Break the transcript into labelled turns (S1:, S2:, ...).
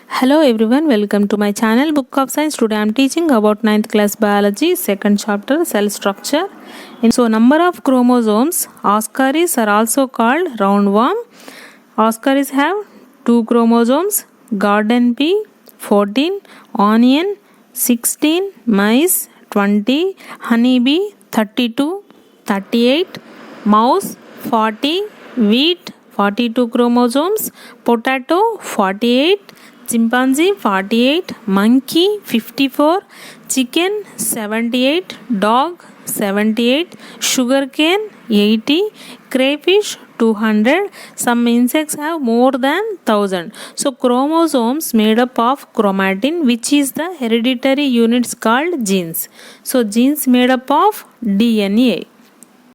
S1: Hello everyone, welcome to my channel Book of Science. Today I am teaching about 9th class biology, second chapter cell structure. So number of chromosomes, Oscaris are also called roundworm. Oscaris have 2 chromosomes, garden pea 14, onion 16, mice 20, honeybee 32, 38, mouse 40, wheat 42 chromosomes, potato 48, chimpanzee 48, monkey 54, chicken 78, dog 78, sugarcane 80, crayfish 200. Some insects have more than 1000. So chromosomes made up of chromatin, which is the hereditary units called genes. So genes made up of DNA.